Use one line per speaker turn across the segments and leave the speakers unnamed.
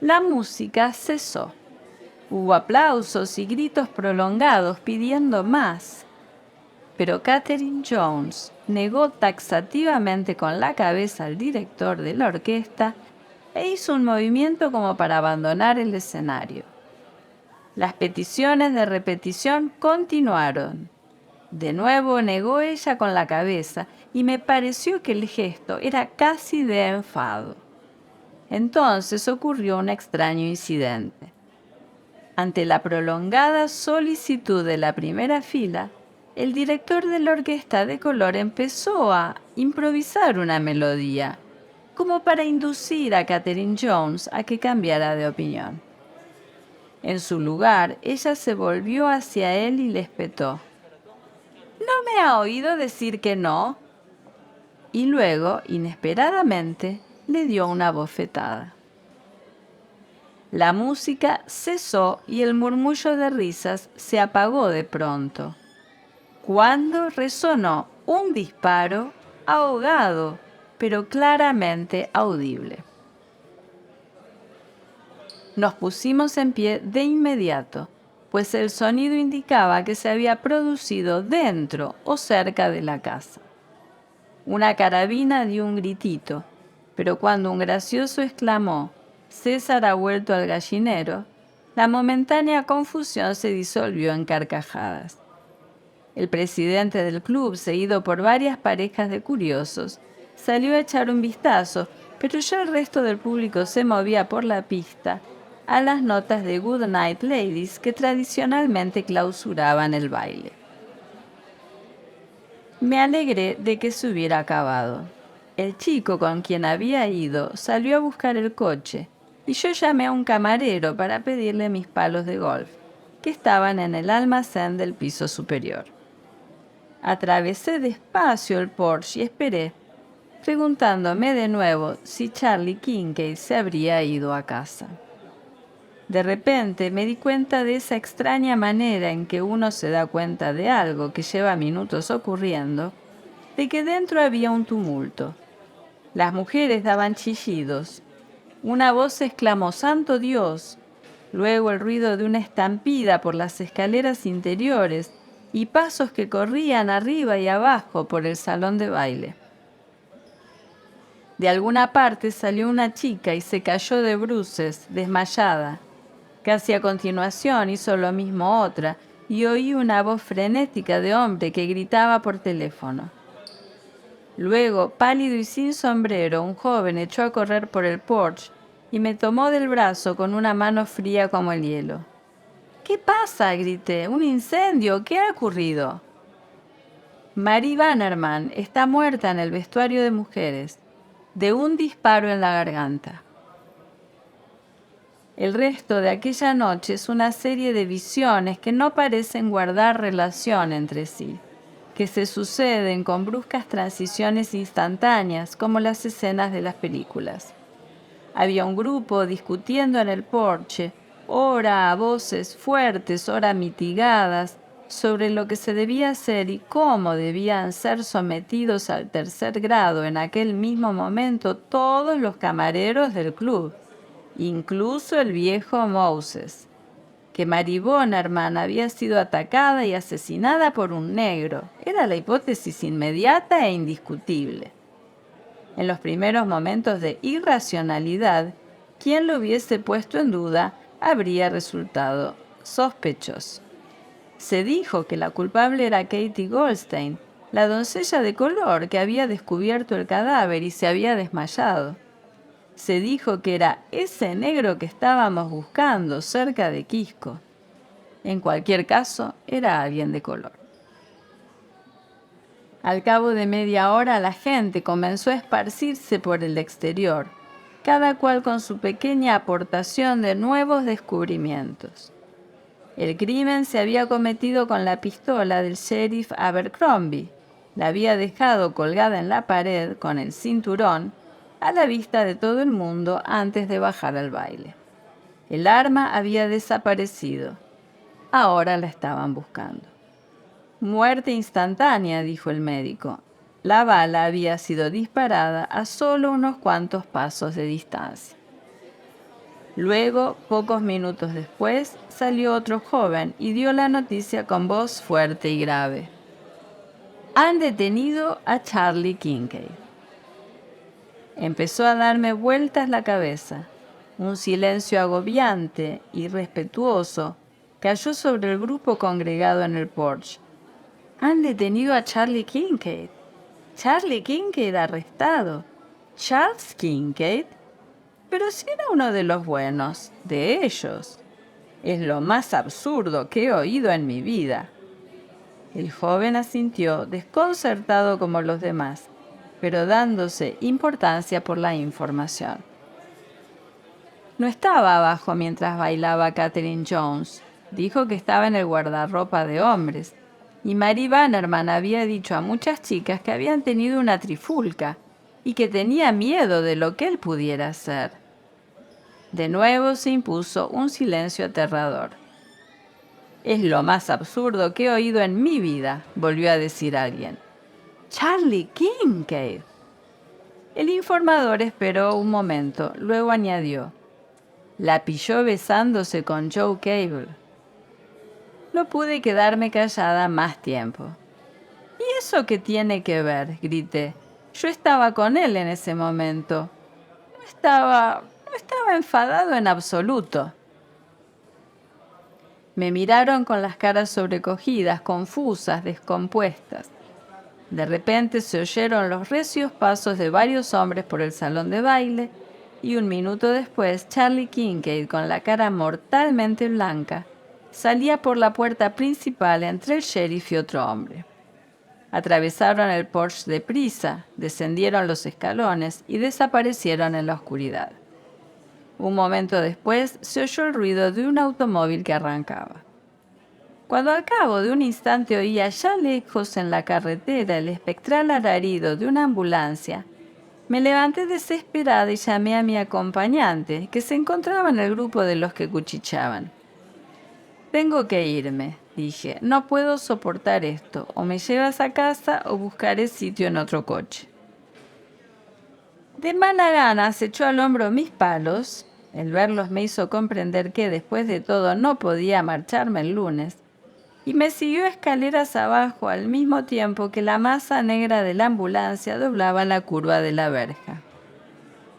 La música cesó. Hubo aplausos y gritos prolongados pidiendo más. Pero Catherine Jones negó taxativamente con la cabeza al director de la orquesta e hizo un movimiento como para abandonar el escenario. Las peticiones de repetición continuaron. De nuevo negó ella con la cabeza y me pareció que el gesto era casi de enfado. Entonces ocurrió un extraño incidente. Ante la prolongada solicitud de la primera fila, el director de la orquesta de color empezó a improvisar una melodía, como para inducir a Catherine Jones a que cambiara de opinión. En su lugar, ella se volvió hacia él y le espetó: ¿No me ha oído decir que no? Y luego, inesperadamente, le dio una bofetada. La música cesó y el murmullo de risas se apagó de pronto, cuando resonó un disparo ahogado, pero claramente audible. Nos pusimos en pie de inmediato, pues el sonido indicaba que se había producido dentro o cerca de la casa. Una carabina dio un gritito, pero cuando un gracioso exclamó: «César ha vuelto al gallinero», la momentánea confusión se disolvió en carcajadas. El presidente del club, seguido por varias parejas de curiosos, salió a echar un vistazo, pero ya el resto del público se movía por la pista a las notas de Good Night Ladies que tradicionalmente clausuraban el baile. Me alegré de que se hubiera acabado. El chico con quien había ido salió a buscar el coche y yo llamé a un camarero para pedirle mis palos de golf, que estaban en el almacén del piso superior. Atravesé despacio el porche y esperé, preguntándome de nuevo si Charlie Kincaid se habría ido a casa. De repente me di cuenta de esa extraña manera en que uno se da cuenta de algo que lleva minutos ocurriendo, de que dentro había un tumulto. Las mujeres daban chillidos. Una voz exclamó: «¡Santo Dios!». Luego el ruido de una estampida por las escaleras interiores y pasos que corrían arriba y abajo por el salón de baile. De alguna parte salió una chica y se cayó de bruces, desmayada. Casi a continuación hizo lo mismo otra, y oí una voz frenética de hombre que gritaba por teléfono. Luego, pálido y sin sombrero, un joven echó a correr por el porche y me tomó del brazo con una mano fría como el hielo. «¿Qué pasa?», grité. «¿Un incendio? ¿Qué ha ocurrido?». «Mary Bannerman está muerta en el vestuario de mujeres, de un disparo en la garganta». El resto de aquella noche es una serie de visiones que no parecen guardar relación entre sí, que se suceden con bruscas transiciones instantáneas como las escenas de las películas. Había un grupo discutiendo en el porche, ora a voces fuertes, ora mitigadas, sobre lo que se debía hacer y cómo debían ser sometidos al tercer grado en aquel mismo momento todos los camareros del club, incluso el viejo Moses, que Mary Bannerman había sido atacada y asesinada por un negro. Era la hipótesis inmediata e indiscutible. En los primeros momentos de irracionalidad, quien lo hubiese puesto en duda habría resultado sospechoso. Se dijo que la culpable era Katie Goldstein, la doncella de color que había descubierto el cadáver y se había desmayado. Se dijo que era ese negro que estábamos buscando cerca de Quisco. En cualquier caso, era alguien de color. Al cabo de media hora la gente comenzó a esparcirse por el exterior, cada cual con su pequeña aportación de nuevos descubrimientos. El crimen se había cometido con la pistola del sheriff Abercrombie. La había dejado colgada en la pared con el cinturón a la vista de todo el mundo antes de bajar al baile. El arma había desaparecido. Ahora la estaban buscando. «Muerte instantánea», dijo el médico. La bala había sido disparada a solo unos cuantos pasos de distancia. Luego, pocos minutos después, salió otro joven y dio la noticia con voz fuerte y grave. Han detenido a Charlie Kincaid. Empezó a darme vueltas la cabeza. Un silencio agobiante y respetuoso cayó sobre el grupo congregado en el porche. Han detenido a Charlie Kincaid. Charlie Kincaid arrestado. Charles Kincaid. Pero si era uno de los buenos, de ellos. Es lo más absurdo que he oído en mi vida. El joven asintió, desconcertado como los demás, pero dándose importancia por la información. No estaba abajo mientras bailaba Catherine Jones. Dijo que estaba en el guardarropa de hombres. Y Mary Bannerman había dicho a muchas chicas que habían tenido una trifulca y que tenía miedo de lo que él pudiera hacer. De nuevo se impuso un silencio aterrador. Es lo más absurdo que he oído en mi vida, volvió a decir alguien. Charlie Kincaid. El informador esperó un momento, luego añadió. La pilló besándose con Joe Cable. No pude quedarme callada más tiempo. ¿Y eso qué tiene que ver? Grité. Yo estaba con él en ese momento. No estaba enfadado en absoluto. Me miraron con las caras sobrecogidas, confusas, descompuestas. De repente se oyeron los recios pasos de varios hombres por el salón de baile y un minuto después Charlie Kincaid, con la cara mortalmente blanca, salía por la puerta principal entre el sheriff y otro hombre. Atravesaron el porche deprisa, descendieron los escalones y desaparecieron en la oscuridad. Un momento después se oyó el ruido de un automóvil que arrancaba. Cuando al cabo de un instante oía ya lejos en la carretera el espectral alarido de una ambulancia, me levanté desesperada y llamé a mi acompañante, que se encontraba en el grupo de los que cuchicheaban. Tengo que irme, dije. No puedo soportar esto. O me llevas a casa o buscaré sitio en otro coche. De mala gana se echó al hombro mis palos. El verlos me hizo comprender que, después de todo, no podía marcharme el lunes. Y me siguió escaleras abajo al mismo tiempo que la masa negra de la ambulancia doblaba la curva de la verja.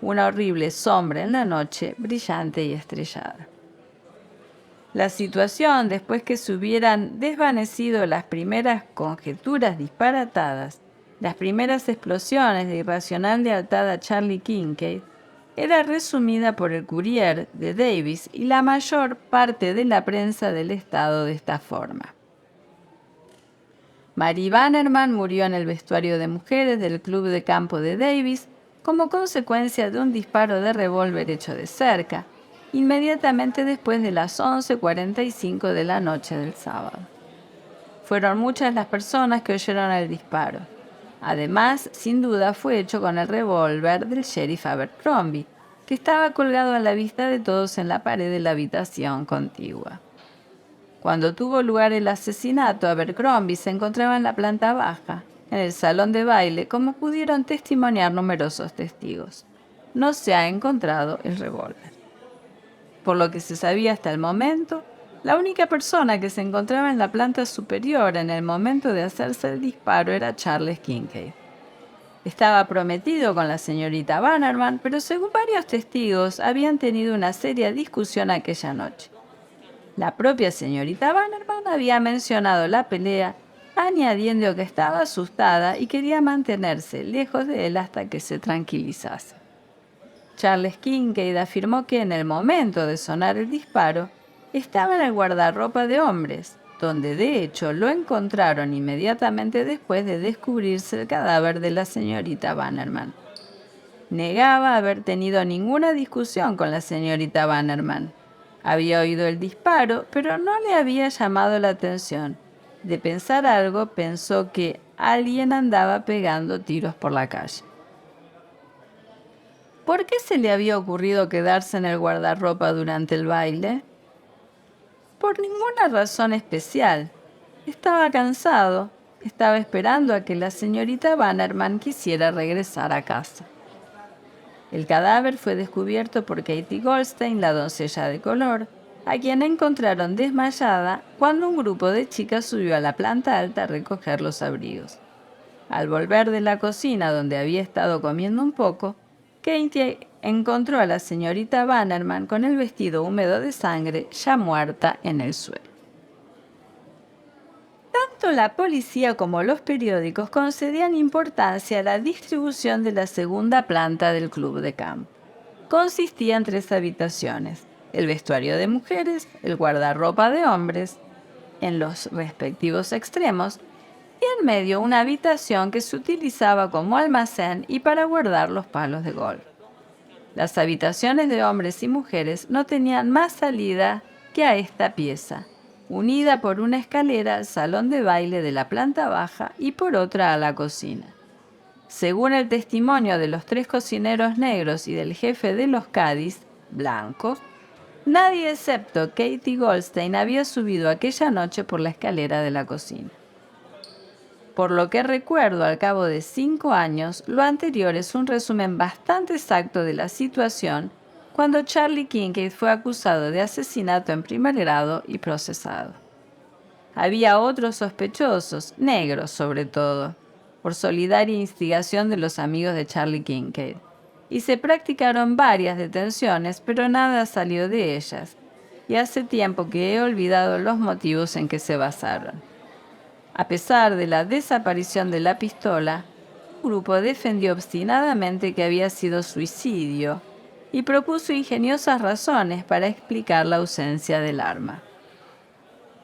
Una horrible sombra en la noche, brillante y estrellada. La situación, después que se hubieran desvanecido las primeras conjeturas disparatadas, las primeras explosiones de irracional lealtad a Charlie Kincaid, era resumida por el Courier de Davis y la mayor parte de la prensa del estado de esta forma. Mary Bannerman murió en el vestuario de mujeres del club de campo de Davis como consecuencia de un disparo de revólver hecho de cerca, inmediatamente después de las 11:45 de la noche del sábado. Fueron muchas las personas que oyeron el disparo. Además, sin duda fue hecho con el revólver del sheriff Abercrombie, que estaba colgado a la vista de todos en la pared de la habitación contigua. Cuando tuvo lugar el asesinato, Abercrombie se encontraba en la planta baja, en el salón de baile, como pudieron testimoniar numerosos testigos. No se ha encontrado el revólver. Por lo que se sabía hasta el momento, la única persona que se encontraba en la planta superior en el momento de hacerse el disparo era Charles Kincaid. Estaba prometido con la señorita Bannerman, pero según varios testigos habían tenido una seria discusión aquella noche. La propia señorita Bannerman había mencionado la pelea, añadiendo que estaba asustada y quería mantenerse lejos de él hasta que se tranquilizase. Charles Kincaid afirmó que en el momento de sonar el disparo estaba en el guardarropa de hombres, donde de hecho lo encontraron inmediatamente después de descubrirse el cadáver de la señorita Bannerman. Negaba haber tenido ninguna discusión con la señorita Bannerman. Había oído el disparo, pero no le había llamado la atención. De pensar algo, pensó que alguien andaba pegando tiros por la calle. ¿Por qué se le había ocurrido quedarse en el guardarropa durante el baile? Por ninguna razón especial. Estaba cansado. Estaba esperando a que la señorita Bannerman quisiera regresar a casa. El cadáver fue descubierto por Katie Goldstein, la doncella de color, a quien encontraron desmayada cuando un grupo de chicas subió a la planta alta a recoger los abrigos. Al volver de la cocina donde había estado comiendo un poco, Katie encontró a la señorita Bannerman con el vestido húmedo de sangre, ya muerta, en el suelo. Tanto la policía como los periódicos concedían importancia a la distribución de la segunda planta del club de campo. Consistía en 3 habitaciones: el vestuario de mujeres, el guardarropa de hombres, en los respectivos extremos, y en medio una habitación que se utilizaba como almacén y para guardar los palos de golf. Las habitaciones de hombres y mujeres no tenían más salida que a esta pieza, unida por una escalera al salón de baile de la planta baja y por otra a la cocina. Según el testimonio de los 3 cocineros negros y del jefe de los Cádiz, blanco, nadie excepto Katie Goldstein había subido aquella noche por la escalera de la cocina. Por lo que recuerdo, al cabo de 5 años, lo anterior es un resumen bastante exacto de la situación cuando Charlie Kincaid fue acusado de asesinato en primer grado y procesado. Había otros sospechosos, negros sobre todo, por solidaria instigación de los amigos de Charlie Kincaid, y se practicaron varias detenciones, pero nada salió de ellas, y hace tiempo que he olvidado los motivos en que se basaron. A pesar de la desaparición de la pistola, un grupo defendió obstinadamente que había sido suicidio y propuso ingeniosas razones para explicar la ausencia del arma.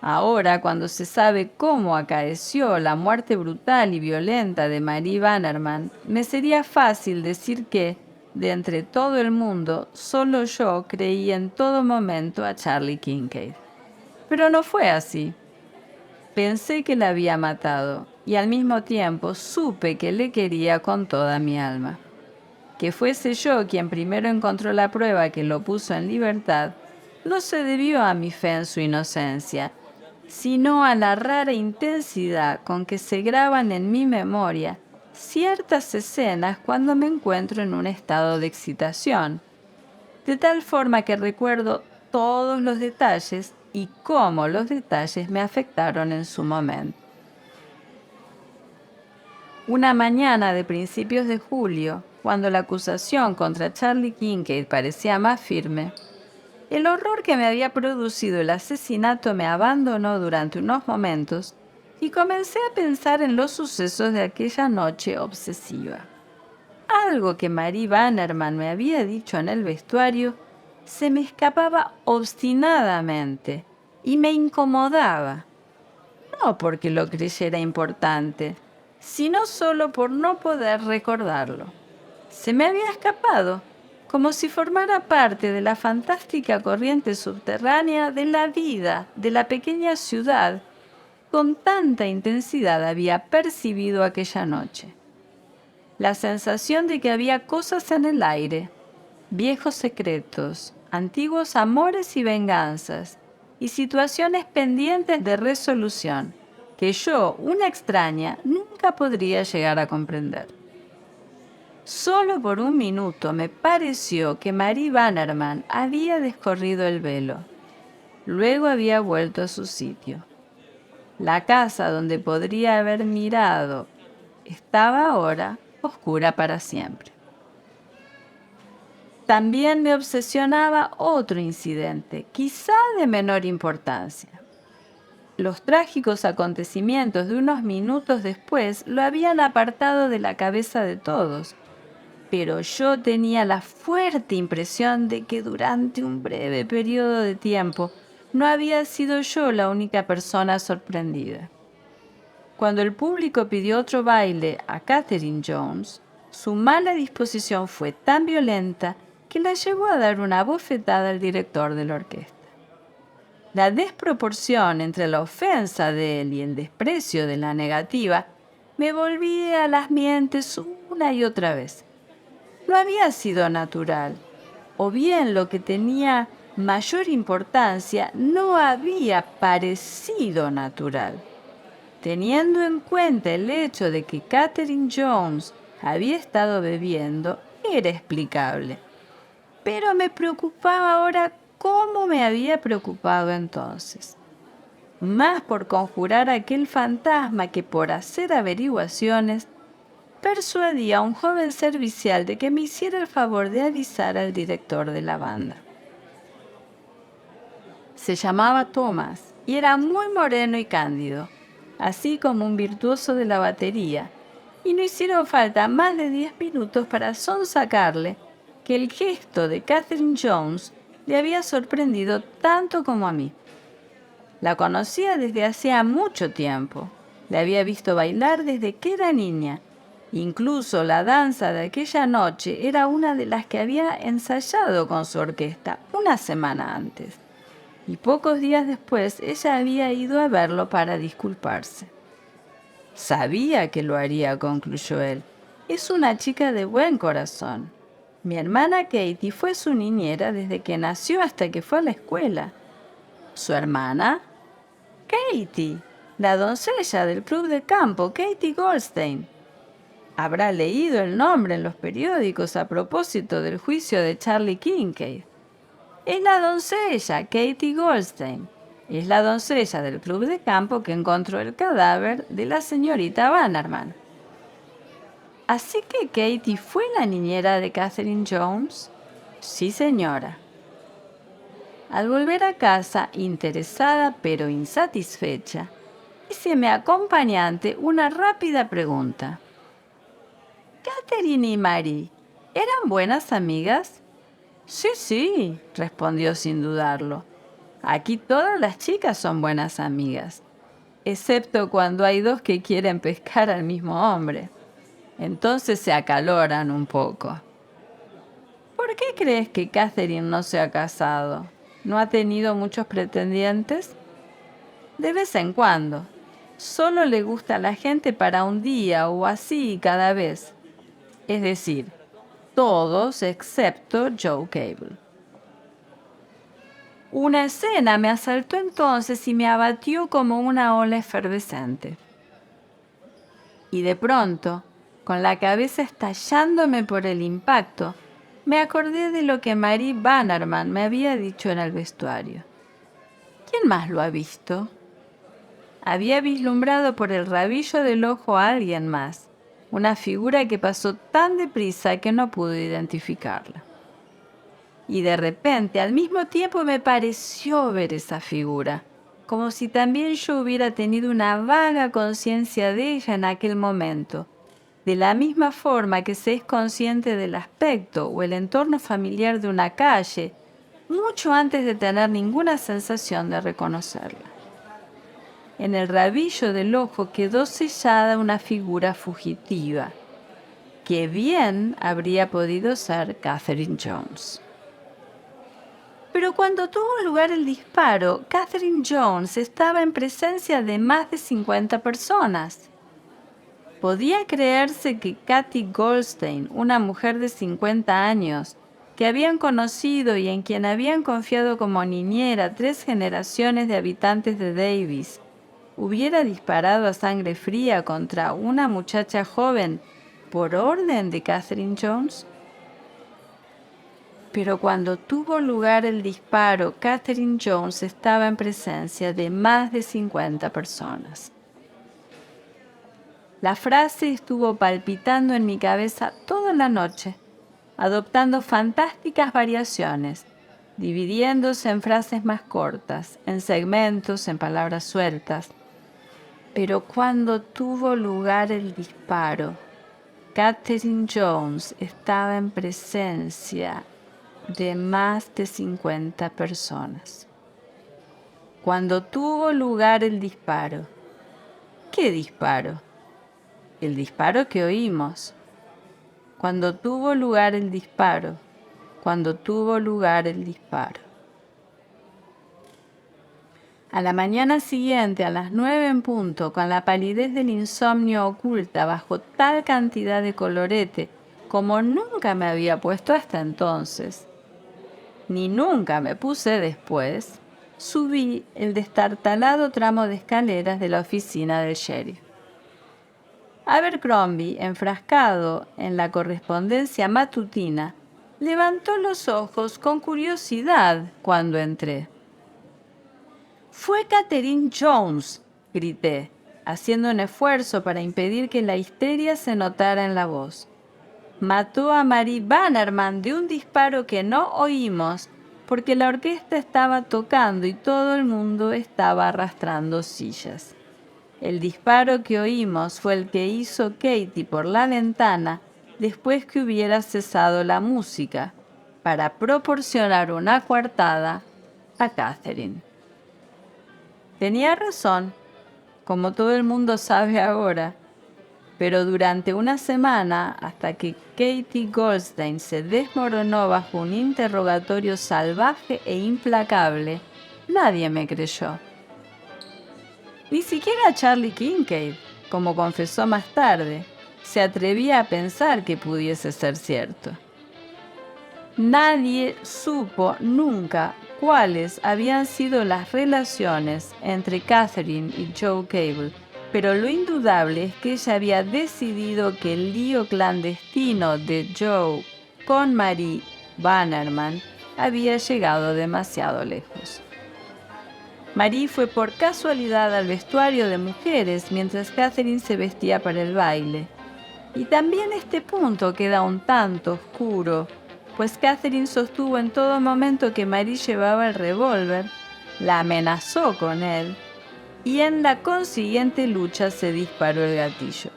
Ahora, cuando se sabe cómo acaeció la muerte brutal y violenta de Marie Bannerman, me sería fácil decir que, de entre todo el mundo, solo yo creí en todo momento a Charlie Kincaid. Pero no fue así. Pensé que la había matado y al mismo tiempo supe que le quería con toda mi alma. Que fuese yo quien primero encontró la prueba que lo puso en libertad no se debió a mi fe en su inocencia, sino a la rara intensidad con que se graban en mi memoria ciertas escenas cuando me encuentro en un estado de excitación, de tal forma que recuerdo todos los detalles y cómo los detalles me afectaron en su momento. Una mañana de principios de julio, cuando la acusación contra Charlie Kincaid parecía más firme, el horror que me había producido el asesinato me abandonó durante unos momentos y comencé a pensar en los sucesos de aquella noche obsesiva. Algo que Marie Bannerman me había dicho en el vestuario se me escapaba obstinadamente y me incomodaba, no porque lo creyera importante, sino solo por no poder recordarlo. Se me había escapado, como si formara parte de la fantástica corriente subterránea de la vida de la pequeña ciudad. Con tanta intensidad había percibido aquella noche. La sensación de que había cosas en el aire, viejos secretos, antiguos amores y venganzas, y situaciones pendientes de resolución, que yo, una extraña, nunca podría llegar a comprender. Solo por un minuto me pareció que Marie Bannerman había descorrido el velo. Luego había vuelto a su sitio. La casa donde podría haber mirado estaba ahora oscura para siempre. También me obsesionaba otro incidente, quizá de menor importancia. Los trágicos acontecimientos de unos minutos después lo habían apartado de la cabeza de todos, pero yo tenía la fuerte impresión de que durante un breve periodo de tiempo no había sido yo la única persona sorprendida. Cuando el público pidió otro baile a Catherine Jones, su mala disposición fue tan violenta que la llevó a dar una bofetada al director de la orquesta. La desproporción entre la ofensa de él y el desprecio de la negativa me volvía a las mientes una y otra vez. No había sido natural, o bien lo que tenía mayor importancia no había parecido natural. Teniendo en cuenta el hecho de que Catherine Jones había estado bebiendo, era explicable. Pero me preocupaba ahora como me había preocupado entonces. Más por conjurar a aquel fantasma que por hacer averiguaciones persuadía a un joven servicial de que me hiciera el favor de avisar al director de la banda. Se llamaba Thomas y era muy moreno y cándido, así como un virtuoso de la batería, y no hicieron falta más de 10 minutos para sonsacarle que el gesto de Catherine Jones le había sorprendido tanto como a mí. La conocía desde hacía mucho tiempo. Le había visto bailar desde que era niña. Incluso la danza de aquella noche era una de las que había ensayado con su orquesta una semana antes. Y pocos días después ella había ido a verlo para disculparse. Sabía que lo haría, concluyó él. Es una chica de buen corazón. Mi hermana Katie fue su niñera desde que nació hasta que fue a la escuela. ¿Su hermana? Katie, la doncella del club de campo, Katie Goldstein. Habrá leído el nombre en los periódicos a propósito del juicio de Charlie Kincaid. Es la doncella, Katie Goldstein. Es la doncella del club de campo que encontró el cadáver de la señorita Bannerman. ¿Así que Katie fue la niñera de Catherine Jones? Sí, señora. Al volver a casa, interesada pero insatisfecha, hice a mi acompañante una rápida pregunta. ¿Catherine y Mary eran buenas amigas? Sí, sí, respondió sin dudarlo. Aquí todas las chicas son buenas amigas, excepto cuando hay dos que quieren pescar al mismo hombre. Entonces se acaloran un poco. ¿Por qué crees que Catherine no se ha casado? ¿No ha tenido muchos pretendientes? De vez en cuando. Solo le gusta a la gente para un día o así cada vez. Es decir, todos excepto Joe Cable. Una escena me asaltó entonces y me abatió como una ola efervescente. Y de pronto, con la cabeza estallándome por el impacto, me acordé de lo que Mary Bannerman me había dicho en el vestuario. ¿Quién más lo ha visto? Había vislumbrado por el rabillo del ojo a alguien más, una figura que pasó tan deprisa que no pude identificarla. Y de repente, al mismo tiempo, me pareció ver esa figura, como si también yo hubiera tenido una vaga conciencia de ella en aquel momento, de la misma forma que se es consciente del aspecto o el entorno familiar de una calle, mucho antes de tener ninguna sensación de reconocerla. En el rabillo del ojo quedó sellada una figura fugitiva, que bien habría podido ser Catherine Jones. Pero cuando tuvo lugar el disparo, Catherine Jones estaba en presencia de más de 50 personas. ¿Podía creerse que Katie Goldstein, una mujer de 50 años, que habían conocido y en quien habían confiado como niñera 3 generaciones de habitantes de Davis, hubiera disparado a sangre fría contra una muchacha joven por orden de Catherine Jones? Pero cuando tuvo lugar el disparo, Catherine Jones estaba en presencia de más de 50 personas. La frase estuvo palpitando en mi cabeza toda la noche, adoptando fantásticas variaciones, dividiéndose en frases más cortas, en segmentos, en palabras sueltas. Pero cuando tuvo lugar el disparo, Catherine Jones estaba en presencia de más de 50 personas. Cuando tuvo lugar el disparo. ¿Qué disparo? El disparo que oímos. Cuando tuvo lugar el disparo. Cuando tuvo lugar el disparo. A la mañana siguiente, a las 9 en punto, con la palidez del insomnio oculta bajo tal cantidad de colorete como nunca me había puesto hasta entonces, ni nunca me puse después, subí el destartalado tramo de escaleras de la oficina del sheriff. Abercrombie, enfrascado en la correspondencia matutina, levantó los ojos con curiosidad cuando entré. «Fue Catherine Jones», grité, haciendo un esfuerzo para impedir que la histeria se notara en la voz. «Mató a Marie Bannerman de un disparo que no oímos porque la orquesta estaba tocando y todo el mundo estaba arrastrando sillas. El disparo que oímos fue el que hizo Katie por la ventana después que hubiera cesado la música, para proporcionar una coartada a Catherine». Tenía razón, como todo el mundo sabe ahora, pero durante una semana, hasta que Katie Goldstein se desmoronó bajo un interrogatorio salvaje e implacable, nadie me creyó. Ni siquiera Charlie Kincaid, como confesó más tarde, se atrevía a pensar que pudiese ser cierto. Nadie supo nunca cuáles habían sido las relaciones entre Catherine y Joe Cable, pero lo indudable es que ella había decidido que el lío clandestino de Joe con Marie Bannerman había llegado demasiado lejos. Marie fue por casualidad al vestuario de mujeres mientras Catherine se vestía para el baile. Y también este punto queda un tanto oscuro, pues Catherine sostuvo en todo momento que Marie llevaba el revólver, la amenazó con él, y en la consiguiente lucha se disparó el gatillo.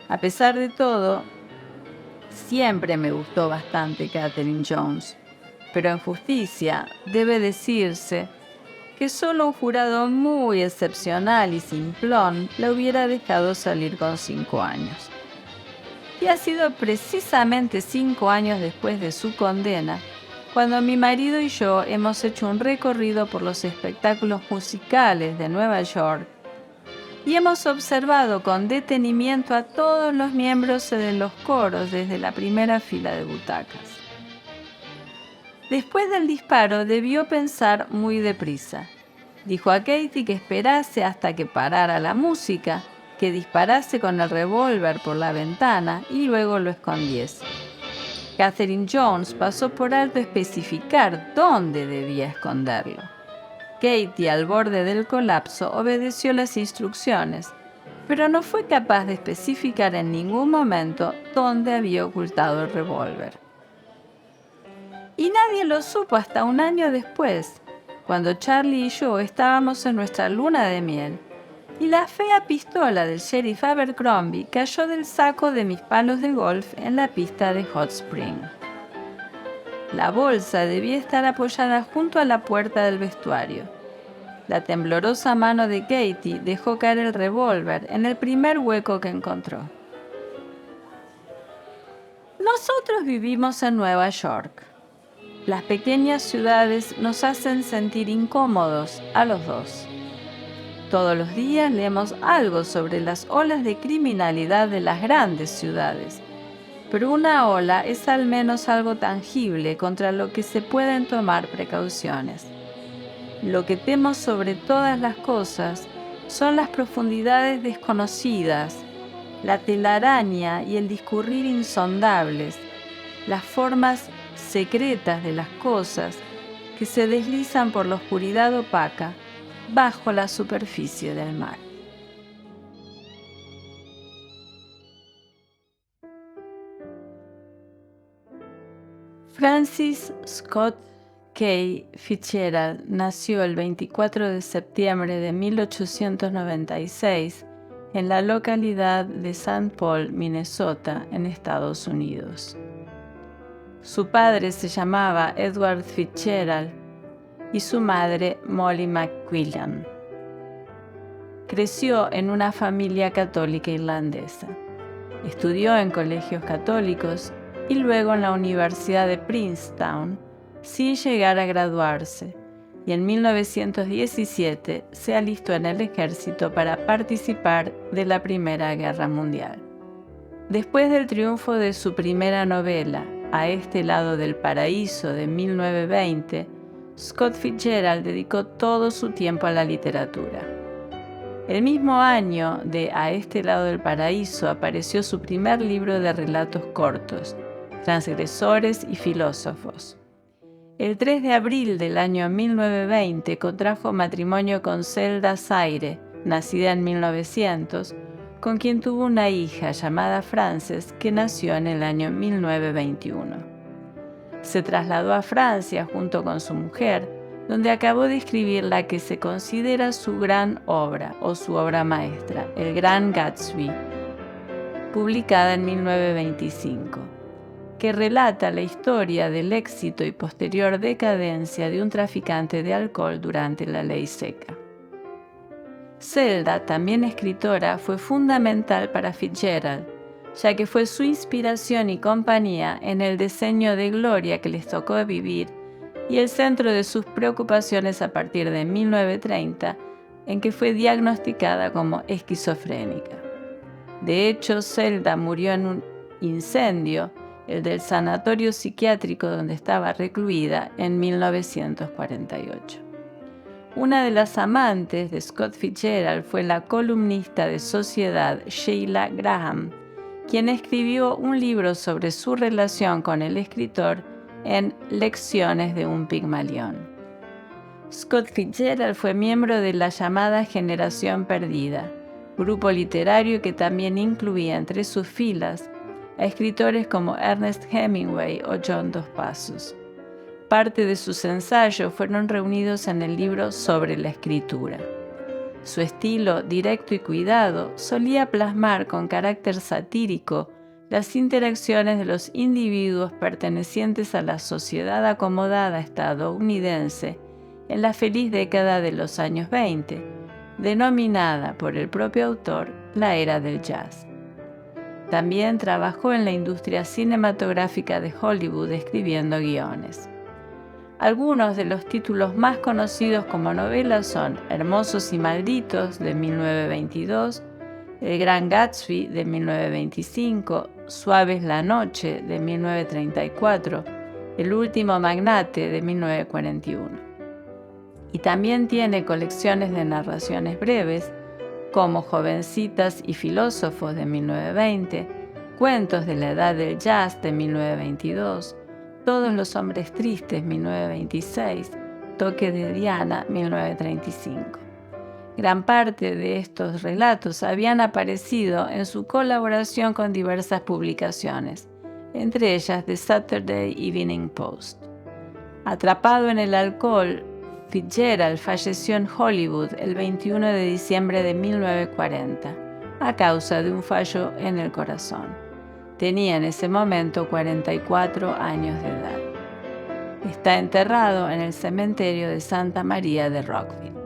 A pesar de todo, siempre me gustó bastante Catherine Jones, pero en justicia debe decirse que solo un jurado muy excepcional y simplón la hubiera dejado salir con 5 años. Y ha sido precisamente 5 años después de su condena, cuando mi marido y yo hemos hecho un recorrido por los espectáculos musicales de Nueva York y hemos observado con detenimiento a todos los miembros de los coros desde la primera fila de butacas. Después del disparo debió pensar muy deprisa. Dijo a Katie que esperase hasta que parara la música, que disparase con el revólver por la ventana y luego lo escondiese. Catherine Jones pasó por alto especificar dónde debía esconderlo. Katie, al borde del colapso, obedeció las instrucciones, pero no fue capaz de especificar en ningún momento dónde había ocultado el revólver. Y nadie lo supo hasta un año después, cuando Charlie y yo estábamos en nuestra luna de miel, y la fea pistola del sheriff Abercrombie cayó del saco de mis palos de golf en la pista de Hot Spring. La bolsa debía estar apoyada junto a la puerta del vestuario. La temblorosa mano de Katie dejó caer el revólver en el primer hueco que encontró. Nosotros vivimos en Nueva York. Las pequeñas ciudades nos hacen sentir incómodos a los dos. Todos los días leemos algo sobre las olas de criminalidad de las grandes ciudades, pero una ola es al menos algo tangible contra lo que se pueden tomar precauciones. Lo que temo sobre todas las cosas son las profundidades desconocidas, la telaraña y el discurrir insondables, las formas secretas de las cosas que se deslizan por la oscuridad opaca bajo la superficie del mar. Francis Scott Key Fitzgerald nació el 24 de septiembre de 1896 en la localidad de St. Paul, Minnesota, en Estados Unidos. Su padre se llamaba Edward Fitzgerald y su madre Molly McQuillan. Creció en una familia católica irlandesa. Estudió en colegios católicos y luego en la Universidad de Princeton, sin llegar a graduarse, y en 1917 se alistó en el ejército para participar de la Primera Guerra Mundial. Después del triunfo de su primera novela, A este lado del paraíso, de 1920, Scott Fitzgerald dedicó todo su tiempo a la literatura. El mismo año de A este lado del paraíso apareció su primer libro de relatos cortos, Transgresores y filósofos. El 3 de abril del año 1920 contrajo matrimonio con Zelda Zaire, nacida en 1900, con quien tuvo una hija llamada Frances, que nació en el año 1921. Se trasladó a Francia junto con su mujer, donde acabó de escribir la que se considera su gran obra o su obra maestra, El Gran Gatsby, publicada en 1925, que relata la historia del éxito y posterior decadencia de un traficante de alcohol durante la ley seca. Zelda, también escritora, fue fundamental para Fitzgerald, ya que fue su inspiración y compañía en el diseño de Gloria que les tocó vivir y el centro de sus preocupaciones a partir de 1930, en que fue diagnosticada como esquizofrénica. De hecho, Zelda murió en un incendio, el del sanatorio psiquiátrico donde estaba recluida, en 1948. Una de las amantes de Scott Fitzgerald fue la columnista de Sociedad Sheila Graham, quien escribió un libro sobre su relación con el escritor en Lecciones de un Pigmalión. Scott Fitzgerald fue miembro de la llamada Generación Perdida, grupo literario que también incluía entre sus filas a escritores como Ernest Hemingway o John Dos Passos. Parte de sus ensayos fueron reunidos en el libro Sobre la escritura. Su estilo, directo y cuidado, solía plasmar con carácter satírico las interacciones de los individuos pertenecientes a la sociedad acomodada estadounidense en la feliz década de los años 20, denominada por el propio autor la era del jazz. También trabajó en la industria cinematográfica de Hollywood escribiendo guiones. Algunos de los títulos más conocidos como novelas son Hermosos y Malditos, de 1922, El Gran Gatsby, de 1925, Suave es la noche, de 1934, El último magnate, de 1941. Y también tiene colecciones de narraciones breves, como Jovencitas y filósofos, de 1920, Cuentos de la edad del jazz, de 1922, Todos los hombres tristes, 1926, Toque de Diana, 1935. Gran parte de estos relatos habían aparecido en su colaboración con diversas publicaciones, entre ellas The Saturday Evening Post. Atrapado en el alcohol, Fitzgerald falleció en Hollywood el 21 de diciembre de 1940, a causa de un fallo en el corazón. Tenía en ese momento 44 años de edad. Está enterrado en el cementerio de Santa María de Rockville.